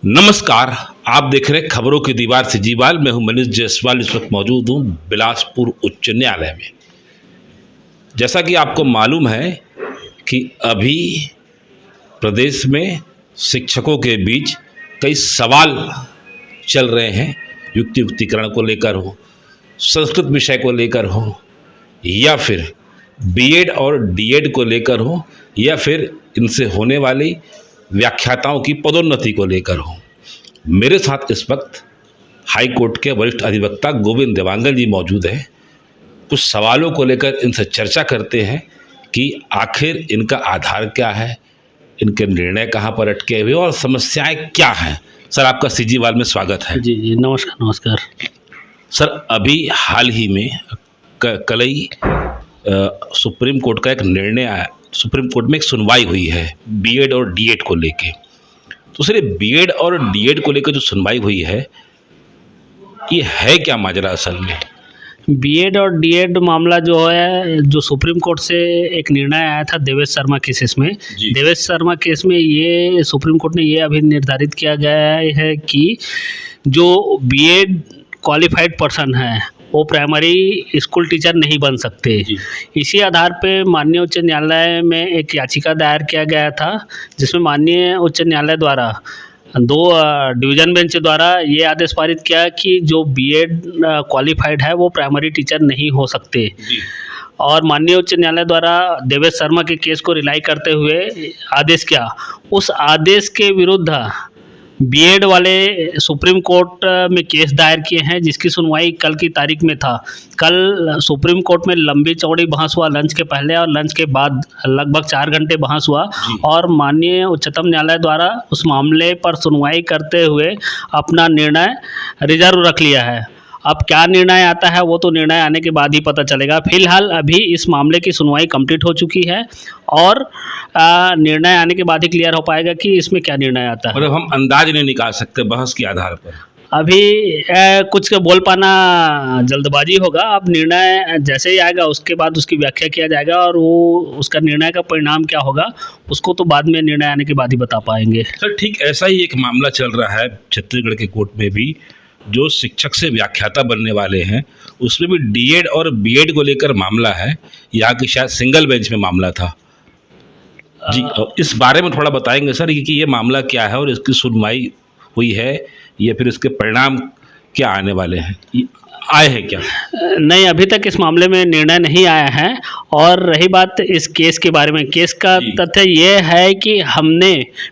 नमस्कार। आप देख रहे हैं खबरों की दीवार से जीवाल। मैं हूं मनीष जायसवाल। इस वक्त मौजूद हूं बिलासपुर उच्च न्यायालय में। जैसा कि आपको मालूम है कि अभी प्रदेश में शिक्षकों के बीच कई सवाल चल रहे हैं, युक्तिकरण को लेकर हो, संस्कृत विषय को लेकर हो, या फिर बीएड और डीएड को लेकर हो, या फिर इनसे होने वाली व्याख्याताओं की पदोन्नति को लेकर हो। मेरे साथ इस वक्त हाई कोर्ट के वरिष्ठ अधिवक्ता गोविंद देवांगन जी मौजूद हैं। कुछ सवालों को लेकर इनसे चर्चा करते हैं कि आखिर इनका आधार क्या है, इनके निर्णय कहाँ पर अटके हुए और समस्याएं क्या हैं। सर, आपका सीजीवाल में स्वागत है। जी जी, नमस्कार नमस्कार। सर, अभी हाल ही में कल ही सुप्रीम कोर्ट का एक निर्णय आया। सुप्रीम कोर्ट में एक सुनवाई हुई है बीएड और डीएड को लेके। तो सर, ये बीएड और डीएड को लेकर जो सुनवाई हुई है, ये है क्या माजरा असल में? बीएड और डीएड मामला जो है, जो सुप्रीम कोर्ट से एक निर्णय आया था देवेश शर्मा केसेस में। देवेश शर्मा केस में ये सुप्रीम कोर्ट ने ये अभी निर्धारित किया गया है कि जो बीएड क्वालिफाइड पर्सन है वो प्राइमरी स्कूल टीचर नहीं बन सकते। इसी आधार पे माननीय उच्च न्यायालय में एक याचिका दायर किया गया था, जिसमें माननीय उच्च न्यायालय द्वारा दो डिवीज़न बेंच द्वारा ये आदेश पारित किया कि जो बीएड क्वालिफाइड है वो प्राइमरी टीचर नहीं हो सकते। और माननीय उच्च न्यायालय द्वारा देवेश शर्मा के केस को रिलाई करते हुए आदेश किया। उस आदेश के विरुद्ध बीएड वाले सुप्रीम कोर्ट में केस दायर किए हैं, जिसकी सुनवाई कल की तारीख में था। कल सुप्रीम कोर्ट में लंबी चौड़ी बहस हुआ, लंच के पहले और लंच के बाद लगभग 4 घंटे बहस हुआ। और माननीय उच्चतम न्यायालय द्वारा उस मामले पर सुनवाई करते हुए अपना निर्णय रिजर्व रख लिया है। अब क्या निर्णय आता है वो तो निर्णय आने के बाद ही पता चलेगा। फिलहाल अभी इस मामले की सुनवाई कंप्लीट हो चुकी है और निर्णय आने के बाद ही क्लियर हो पाएगा कि इसमें क्या निर्णय आता है। मतलब हम अंदाज नहीं निकाल सकते बहस के आधार पर? अभी कुछ बोल पाना जल्दबाजी होगा। अब निर्णय जैसे ही आएगा उसके बाद उसकी व्याख्या किया जाएगा, और वो उसका निर्णय का परिणाम क्या होगा उसको तो बाद में निर्णय आने के बाद ही बता पाएंगे। सर, ठीक ऐसा ही एक मामला चल रहा है छत्तीसगढ़ के कोर्ट में भी। जो शिक्षक से व्याख्याता बनने वाले हैं, उसमें भी डीएड और बीएड को लेकर मामला है। यहाँ की शायद सिंगल बेंच में मामला था जी। इस बारे में थोड़ा बताएंगे सर कि ये मामला क्या है और इसकी सुनवाई हुई है या फिर इसके परिणाम क्या आने वाले हैं, आए हैं क्या? नहीं, अभी तक इस मामले में निर्णय नहीं आया है। और रही बात इस केस के बारे में, केस का तथ्य ये है कि हमने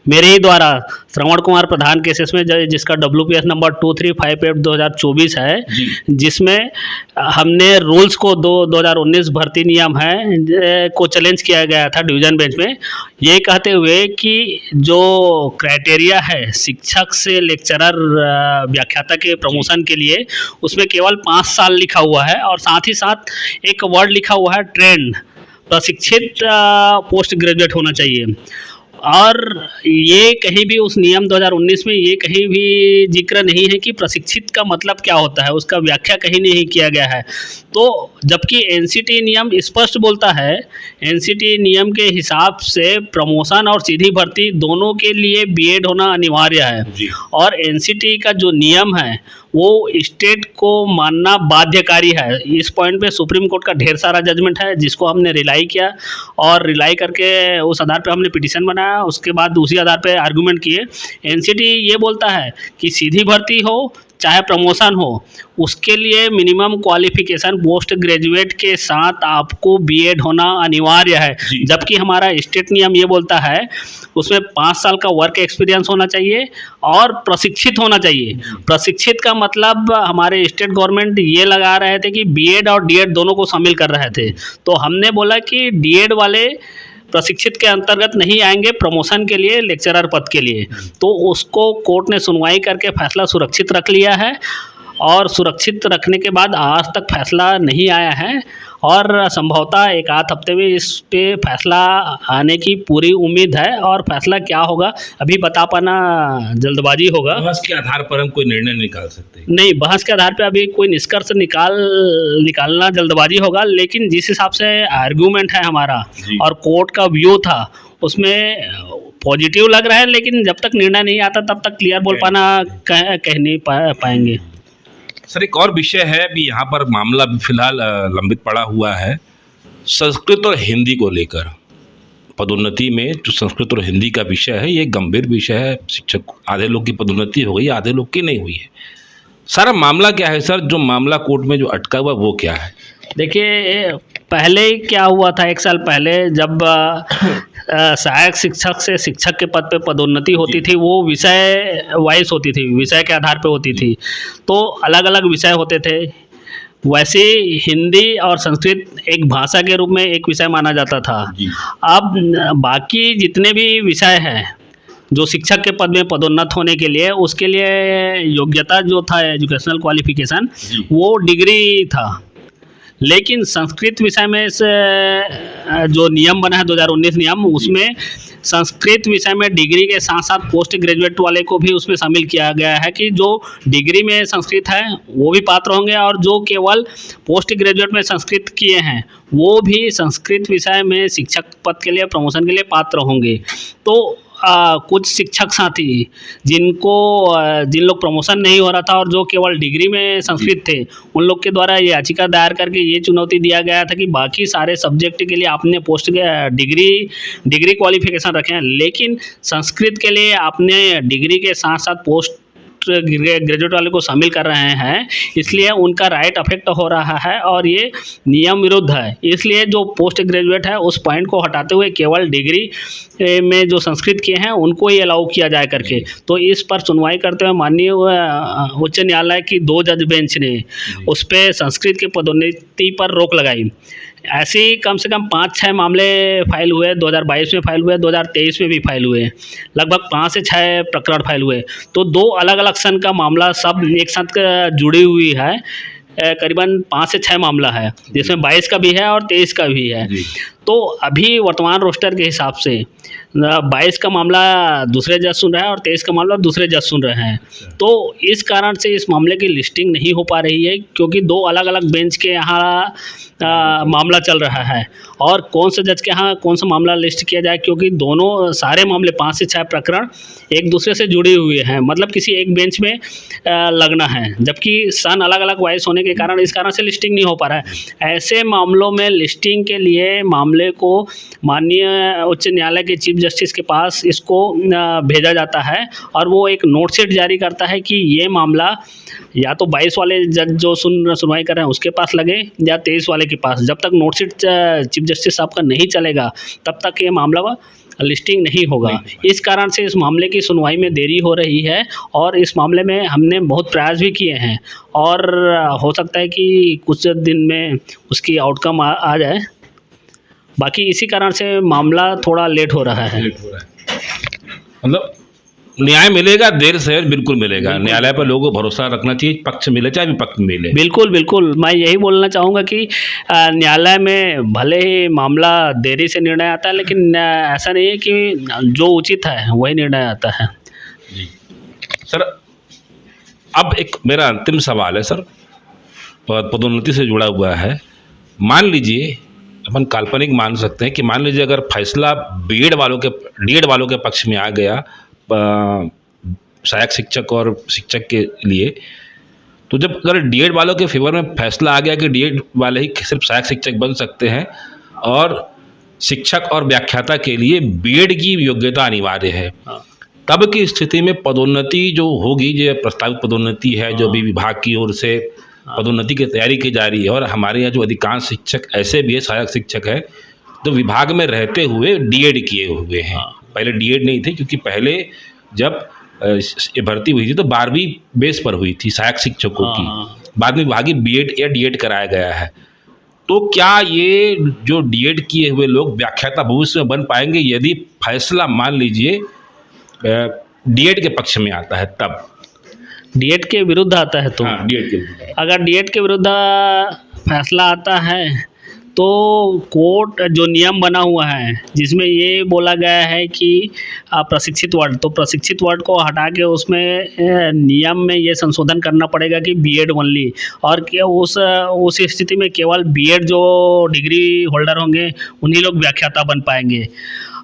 मेरे ही द्वारा श्रवण कुमार प्रधान केसेस में, जिसका WPS नंबर 2358/2024 है, जिसमें हमने रूल्स को 2019 भर्ती नियम है को चैलेंज किया गया था डिवीज़न बेंच में, ये कहते हुए कि जो क्राइटेरिया है शिक्षक से लेक्चरर व्याख्याता के प्रमोशन के लिए, उसमें केवल 5 साल लिखा हुआ है और साथ ही साथ एक वर्ड लिखा हुआ है ट्रेंड, प्रशिक्षित पोस्ट ग्रेजुएट होना चाहिए। और ये कहीं भी उस नियम 2019 में ये कहीं भी जिक्र नहीं है कि प्रशिक्षित का मतलब क्या होता है, उसका व्याख्या कहीं नहीं किया गया है। तो जबकि एनसीटी नियम स्पष्ट बोलता है, एनसीटी नियम के हिसाब से प्रमोशन और सीधी भर्ती दोनों के लिए बीएड होना अनिवार्य है। और एनसीटी का जो नियम है वो स्टेट को मानना बाध्यकारी है। इस पॉइंट पे सुप्रीम कोर्ट का ढेर सारा जजमेंट है, जिसको हमने रिलाई किया और रिलाई करके उस आधार पे हमने पिटीशन बनाया। उसके बाद उसी आधार पे आर्गूमेंट किए। एनसीटी ये बोलता है कि सीधी भर्ती हो चाहे प्रमोशन हो, उसके लिए मिनिमम क्वालिफिकेशन पोस्ट ग्रेजुएट के साथ आपको बीएड होना अनिवार्य है। जबकि हमारा स्टेट नियम ये बोलता है उसमें 5 साल का वर्क एक्सपीरियंस होना चाहिए और प्रशिक्षित होना चाहिए। प्रशिक्षित का मतलब हमारे स्टेट गवर्नमेंट ये लगा रहे थे कि बीएड और डीएड दोनों को शामिल कर रहे थे। तो हमने बोला कि डीएड वाले प्रशिक्षित के अंतर्गत नहीं आएंगे प्रमोशन के लिए, लेक्चरर पद के लिए। तो उसको कोर्ट ने सुनवाई करके फैसला सुरक्षित रख लिया है, और सुरक्षित रखने के बाद आज तक फैसला नहीं आया है, और संभवतः 1-8 हफ्ते में इस पे फैसला आने की पूरी उम्मीद है। और फैसला क्या होगा अभी बता पाना जल्दबाजी होगा। बहस के आधार पर हम कोई निर्णय नहीं निकाल सकते? नहीं, बहस के आधार पे अभी कोई निष्कर्ष निकालना जल्दबाजी होगा। लेकिन जिस हिसाब से आर्गूमेंट है हमारा और कोर्ट का व्यू था, उसमें पॉजिटिव लग रहा है, लेकिन जब तक निर्णय नहीं आता तब तक क्लियर बोल पाना कह नहीं पाएंगे। सर एक और विषय है, अभी यहाँ पर मामला भी फिलहाल लंबित पड़ा हुआ है संस्कृत और हिंदी को लेकर। पदोन्नति में जो संस्कृत और हिंदी का विषय है ये गंभीर विषय है। शिक्षक आधे लोग की पदोन्नति हो गई, आधे लोग की नहीं हुई है। सारा मामला क्या है सर, जो मामला कोर्ट में जो अटका हुआ वो क्या है? देखिए पहले क्या हुआ था, 1 साल पहले जब सहायक शिक्षक से शिक्षक के पद पे पदोन्नति होती थी, वो विषय वाइज होती थी, विषय के आधार पे होती थी, तो अलग अलग विषय होते थे। वैसे हिंदी और संस्कृत एक भाषा के रूप में एक विषय माना जाता था। अब बाकी जितने भी विषय हैं जो शिक्षक के पद में पदोन्नत होने के लिए, उसके लिए योग्यता जो था, एजुकेशनल क्वालिफिकेशन, वो डिग्री था। लेकिन संस्कृत विषय में जो नियम बना है 2019 नियम, उसमें संस्कृत विषय में डिग्री के साथ साथ पोस्ट ग्रेजुएट वाले को भी उसमें शामिल किया गया है कि जो डिग्री में संस्कृत है वो भी पात्र होंगे, और जो केवल पोस्ट ग्रेजुएट में संस्कृत किए हैं वो भी संस्कृत विषय में शिक्षक पद के लिए प्रमोशन के लिए पात्र होंगे। तो कुछ शिक्षक साथी जिन लोग प्रमोशन नहीं हो रहा था और जो केवल डिग्री में संस्कृत थे, उन लोग के द्वारा ये याचिका दायर करके ये चुनौती दिया गया था कि बाकी सारे सब्जेक्ट के लिए आपने पोस्ट डिग्री क्वालिफिकेशन रखे हैं, लेकिन संस्कृत के लिए आपने डिग्री के साथ साथ पोस्ट ग्रेजुएट वाले को शामिल कर रहे हैं, इसलिए उनका राइट अफेक्ट हो रहा है और ये नियम विरुद्ध है। इसलिए जो पोस्ट ग्रेजुएट है उस पॉइंट को हटाते हुए केवल डिग्री में जो संस्कृत किए हैं उनको ही अलाउ किया जाए करके। तो इस पर सुनवाई करते हुए माननीय उच्च न्यायालय की 2 जज बेंच ने उस पर संस्कृत के पदोन्नति पर रोक लगाई। ऐसे ही कम से कम 5-6 मामले फाइल हुए, 2022 में फाइल हुए, 2023 में भी फाइल हुए, लगभग 5 से 6 प्रकरण फाइल हुए। तो 2 अलग अलग सन का मामला सब एक साथ जुड़ी हुई है, करीबन 5 से 6 मामला है, जिसमें 22 का भी है और 23 का भी है। तो अभी वर्तमान रोस्टर के हिसाब से 22 का मामला दूसरे जज सुन रहे हैं और 23 का मामला दूसरे जज सुन रहे हैं। तो इस कारण से इस मामले की लिस्टिंग नहीं हो पा रही है, क्योंकि 2 अलग अलग बेंच के यहाँ मामला चल रहा है और कौन से जज के यहाँ कौन सा मामला लिस्ट किया जाए, क्योंकि दोनों सारे मामले 5 से 6 प्रकरण एक दूसरे से जुड़े हुए हैं, मतलब किसी एक बेंच में लगना है, जबकि सन अलग अलग वाइज होने के कारण इस कारण से लिस्टिंग नहीं हो पा रहा है। ऐसे मामलों में लिस्टिंग के लिए मामले को माननीय उच्च न्यायालय के चीफ जस्टिस के पास इसको भेजा जाता है और वो एक नोटशीट जारी करता है कि ये मामला या तो 22 वाले जज जो सुनवाई कर रहे हैं उसके पास लगे या 23 वाले के पास। जब तक नोटशीट चीफ जस्टिस साहब का नहीं चलेगा तब तक ये मामला लिस्टिंग नहीं होगा। इस कारण से इस मामले की सुनवाई में देरी हो रही है और इस मामले में हमने बहुत प्रयास भी किए हैं और हो सकता है कि कुछ दिन में उसकी आउटकम आ जाए। बाकी इसी कारण से मामला थोड़ा लेट हो रहा है। मतलब न्याय मिलेगा, देर से बिल्कुल मिलेगा। न्यायालय पर लोगों को भरोसा रखना चाहिए, पक्ष मिले चाहे विपक्ष मिले। बिल्कुल बिल्कुल, मैं यही बोलना चाहूँगा कि न्यायालय में भले ही मामला देरी से निर्णय आता है, लेकिन ऐसा नहीं है कि जो उचित है वही निर्णय आता है। जी सर, अब एक मेरा अंतिम सवाल है सर, पदोन्नति से जुड़ा हुआ है। मान लीजिए, अपन काल्पनिक मान सकते हैं कि मान लीजिए अगर फैसला डीएड वालों के पक्ष में आ गया सहायक शिक्षक और शिक्षक के लिए, तो जब अगर डीएड वालों के फेवर में फैसला आ गया कि डीएड वाले ही सिर्फ सहायक शिक्षक बन सकते हैं और शिक्षक और व्याख्याता के लिए बीएड की योग्यता अनिवार्य है, तब की स्थिति में पदोन्नति जो होगी, जो प्रस्तावित पदोन्नति है जो भी विभाग की ओर से पदोन्नति की तैयारी की जा रही है, और हमारे यहाँ जो अधिकांश शिक्षक ऐसे भी है सहायक शिक्षक है तो विभाग में रहते हुए डीएड किए हुए हैं। पहले डीएड नहीं थे, क्योंकि पहले जब ये भर्ती हुई थी तो 12वीं बेस पर हुई थी सहायक शिक्षकों की, बाद में विभागीय बीएड या डीएड कराया गया है। तो क्या ये जो डीएड किए हुए लोग व्याख्याता भविष्य में बन पाएंगे यदि फैसला मान लीजिए डीएड के पक्ष में आता है? तब डीएड के विरुद्ध आता है तो डीएड के विरुद्ध, अगर डीएड के विरुद्ध फैसला आता है तो कोर्ट जो नियम बना हुआ है जिसमें ये बोला गया है कि प्रशिक्षित वर्ड, तो प्रशिक्षित वर्ड को हटा के उसमें नियम में ये संशोधन करना पड़ेगा कि बीएड ओनली, और क्या उस स्थिति में केवल बीएड जो डिग्री होल्डर होंगे उन्हीं लोग व्याख्याता बन पाएंगे।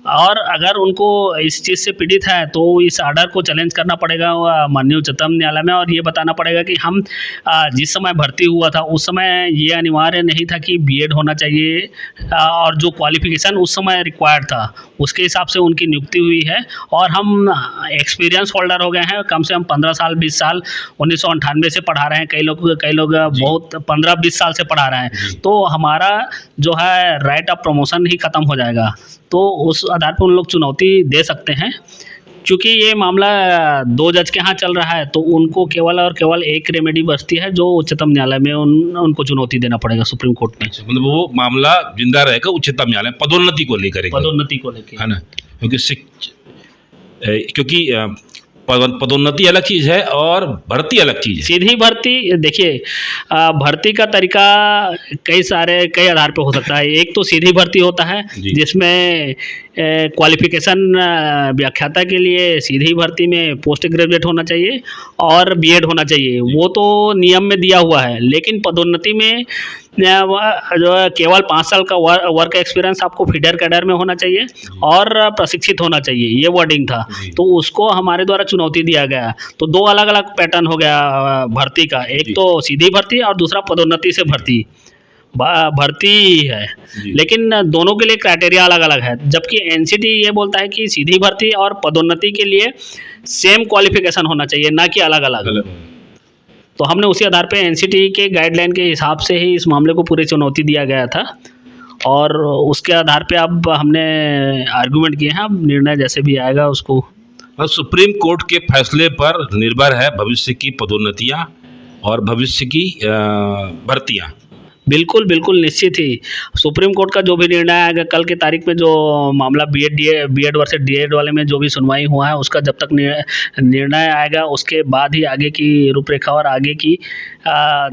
और अगर उनको इस चीज़ से पीड़ित है तो इस ऑर्डर को चैलेंज करना पड़ेगा माननीय उच्चतम न्यायालय में, और ये बताना पड़ेगा कि हम जिस समय भर्ती हुआ था उस समय ये अनिवार्य नहीं था कि बीएड होना चाहिए, और जो क्वालिफिकेशन उस समय रिक्वायर्ड था उसके हिसाब से उनकी नियुक्ति हुई है। और हम एक्सपीरियंस होल्डर हो गए हैं, कम से कम 15 साल 20 साल 1998 से पढ़ा रहे हैं, कई लोग बहुत 15-20 साल से पढ़ा रहे हैं। तो हमारा जो है राइट ऑफ प्रमोशन ही ख़त्म हो जाएगा, तो उस आधार पर उन लोग चुनौती दे सकते हैं। क्योंकि ये मामला 2 जज के यहाँ चल रहा है तो उनको केवल और केवल एक रेमेडी बचती है, जो उच्चतम न्यायालय में उनको चुनौती देना पड़ेगा, सुप्रीम कोर्ट में। मतलब वो मामला जिंदा रहेगा उच्चतम न्यायालय पदोन्नति को लेकर, पदोन्नति को लेकर, है ना? क्योंकि पदोन्नति अलग चीज़ है और भर्ती अलग चीज़ है। सीधी भर्ती, देखिए भर्ती का तरीका कई आधार पे हो सकता है। एक तो सीधी भर्ती होता है जिसमें क्वालिफिकेशन व्याख्याता के लिए सीधी भर्ती में पोस्ट ग्रेजुएट होना चाहिए और बीएड होना चाहिए, वो तो नियम में दिया हुआ है। लेकिन पदोन्नति में जो केवल 5 साल का वर्क एक्सपीरियंस आपको फीडर कैडर में होना चाहिए और प्रशिक्षित होना चाहिए, ये वर्डिंग था। तो उसको हमारे द्वारा चुनौती दिया गया। तो 2 अलग अलग पैटर्न हो गया भर्ती का, एक तो सीधी भर्ती और दूसरा पदोन्नति से भर्ती है। लेकिन दोनों के लिए क्राइटेरिया अलग अलग है, जबकि एनसीटी ये बोलता है कि सीधी भर्ती और पदोन्नति के लिए सेम क्वालिफिकेशन होना चाहिए, ना कि अलग अलग। तो हमने उसी आधार पे एनसीटी के गाइडलाइन के हिसाब से ही इस मामले को पूरी चुनौती दिया गया था, और उसके आधार पे अब हमने आर्गूमेंट किए हैं। अब निर्णय जैसे भी आएगा उसको, और सुप्रीम कोर्ट के फैसले पर निर्भर है भविष्य की पदोन्नतियाँ और भविष्य की भर्तियाँ। बिल्कुल निश्चित ही सुप्रीम कोर्ट का जो भी निर्णय आएगा, कल की तारीख में जो मामला बीएड वर्सेस डीएड वाले में जो भी सुनवाई हुआ है उसका जब तक निर्णय आएगा उसके बाद ही आगे की रूपरेखा और आगे की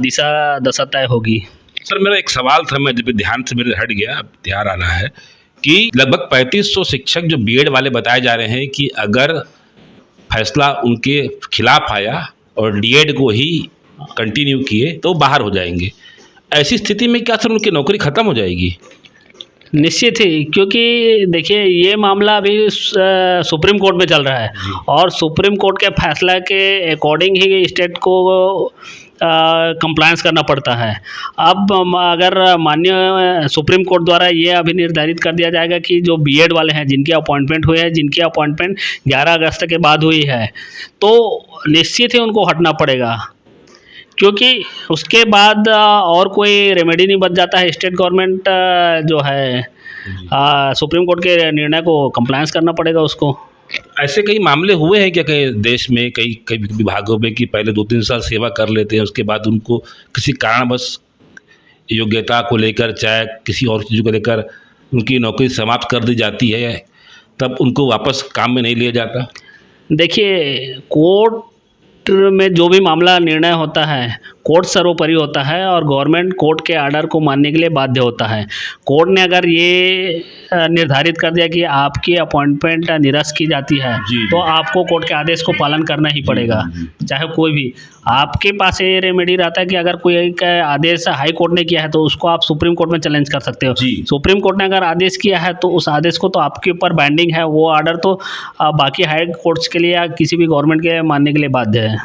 दिशा दशा तय होगी। सर मेरा एक सवाल था, मैं जब ध्यान से मेरे हट गया, अब ध्यान आ रहा है कि लगभग 3500 शिक्षक जो बीएड वाले बताए जा रहे हैं कि अगर फैसला उनके खिलाफ आया और डीएड को ही कंटिन्यू किए तो बाहर हो जाएंगे। ऐसी स्थिति में क्या सर उनकी नौकरी खत्म हो जाएगी? निश्चित ही, क्योंकि देखिए ये मामला अभी सुप्रीम कोर्ट में चल रहा है और सुप्रीम कोर्ट के फैसला के अकॉर्डिंग ही स्टेट को कंप्लायंस करना पड़ता है। अब अगर माननीय सुप्रीम कोर्ट द्वारा ये अभी निर्धारित कर दिया जाएगा कि जो बीएड वाले हैं जिनके अपॉइंटमेंट हुए हैं, जिनकी अपॉइंटमेंट 11 अगस्त के बाद हुई है, तो निश्चित ही उनको हटना पड़ेगा, क्योंकि उसके बाद और कोई रेमेडी नहीं बच जाता है। स्टेट गवर्नमेंट जो है सुप्रीम कोर्ट के निर्णय को कंप्लायंस करना पड़ेगा उसको। ऐसे कई मामले हुए हैं क्या कई देश में, कई विभागों में, कि पहले 2-3 साल सेवा कर लेते हैं, उसके बाद उनको किसी कारणवश योग्यता को लेकर चाहे किसी और चीज़ को लेकर उनकी नौकरी समाप्त कर दी जाती है, तब उनको वापस काम में नहीं लिया जाता? देखिए कोर्ट में जो भी मामला निर्णय होता है, कोर्ट सर्वोपरि होता है और गवर्नमेंट कोर्ट के आर्डर को मानने के लिए बाध्य होता है। कोर्ट ने अगर ये निर्धारित कर दिया कि आपकी अपॉइंटमेंट निरस्त की जाती है तो आपको कोर्ट के आदेश को पालन करना ही पड़ेगा, चाहे कोई भी। आपके पास ये रेमेडी रहता है कि अगर कोई एक आदेश हाई कोर्ट ने किया है तो उसको आप सुप्रीम कोर्ट में चैलेंज कर सकते हो। सुप्रीम कोर्ट ने अगर आदेश किया है तो उस आदेश को तो आपके ऊपर बाइंडिंग है, वो आर्डर तो बाकी हाई कोर्ट्स के लिए या किसी भी गवर्नमेंट के मानने के लिए बाध्य है।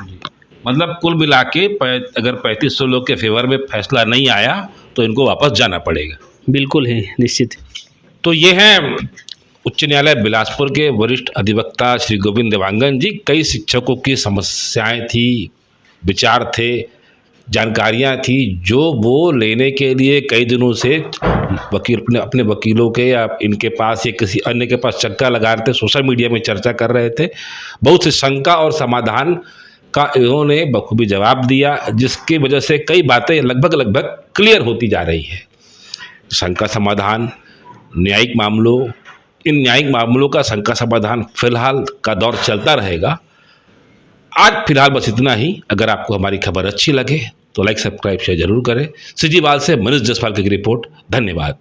मतलब कुल मिला के अगर 3500 लोग के फेवर में फैसला नहीं आया तो इनको वापस जाना पड़ेगा। बिल्कुल ही निश्चित। तो ये हैं उच्च न्यायालय बिलासपुर के वरिष्ठ अधिवक्ता श्री गोविंद देवांगन जी। कई शिक्षकों की समस्याएं थी, विचार थे, जानकारियां थी, जो वो लेने के लिए कई दिनों से वकील अपने वकीलों के या इनके पास या किसी अन्य के पास चक्कर लगा रहे थे, सोशल मीडिया में चर्चा कर रहे थे। बहुत सी शंका और समाधान का इन्होंने बखूबी जवाब दिया, जिसकी वजह से कई बातें लगभग क्लियर होती जा रही है। शंका समाधान, न्यायिक मामलों, इन न्यायिक मामलों का शंका समाधान फिलहाल का दौर चलता रहेगा। आज फिलहाल बस इतना ही। अगर आपको हमारी खबर अच्छी लगे तो लाइक, सब्सक्राइब, शेयर जरूर करें। सीजीवाल से मनीष जसवाल की रिपोर्ट। धन्यवाद।